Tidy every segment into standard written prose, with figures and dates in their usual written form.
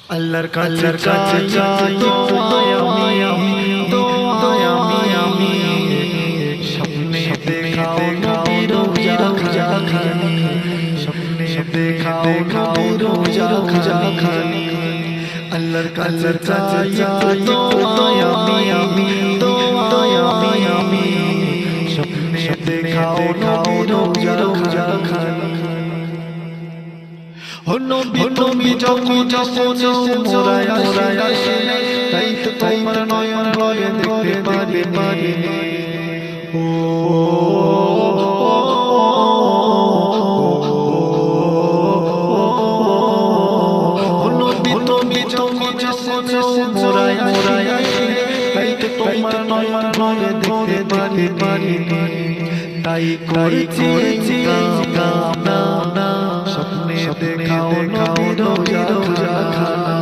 আল্লাহর কাছে চাই দোয়ায় আমি স্বপ্নে দেখাও নবীর রোজা খানি স্বপ্নে দেখাও নবীর রোজা খানি আল্লাহর কাছে চাই দোয়ায় আমি স্বপ্নে দেখাও নবীর রোজা খানি নবী যখন মোরায় আসে তাই তো তোমার নয়ন ভয়ে দেখতে পারি ও নবী যখন মোরায় আসে তাই তো তোমার নয়ন ভয়ে দেখতে পারি তাই করেছি কামনা স্বপ্নে দেখাও নবীর রোজা খানা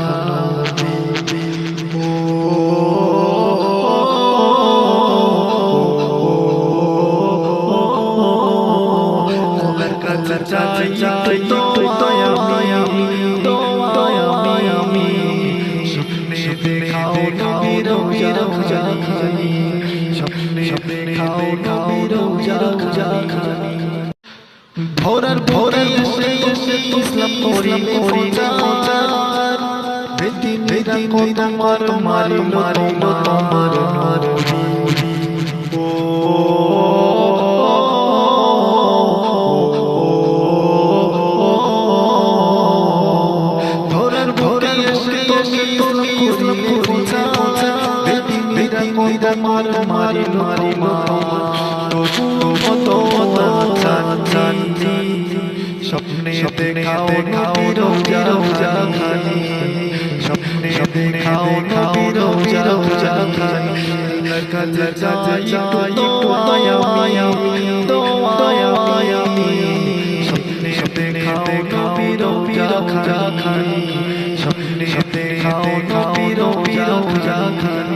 আল্লাহর কাছে চাই দোয়ায় আমি স্বপ্নে দেখাও নবীর রোজা খানি স্বপ্নে দেখাও নবীর রোজা খানি ভোরের এসে ইসলাম করি প্রচার বেদিনীরা তোমার মারিল তোমার ও ভোরের এসে ইসলাম করি প্রচার বেদিনীরা তোমার মারিল স্বপ্নে দেখাও নবীর রোজা খানি স্বপ্নে দেখাও নবীর রোজা খানি আল্লাহর কাছে চাই দোয়ায় আমি স্বপ্নে দেখাও নবীর রোজা খানি স্বপ্নে দেখাও নবীর রোজা খানি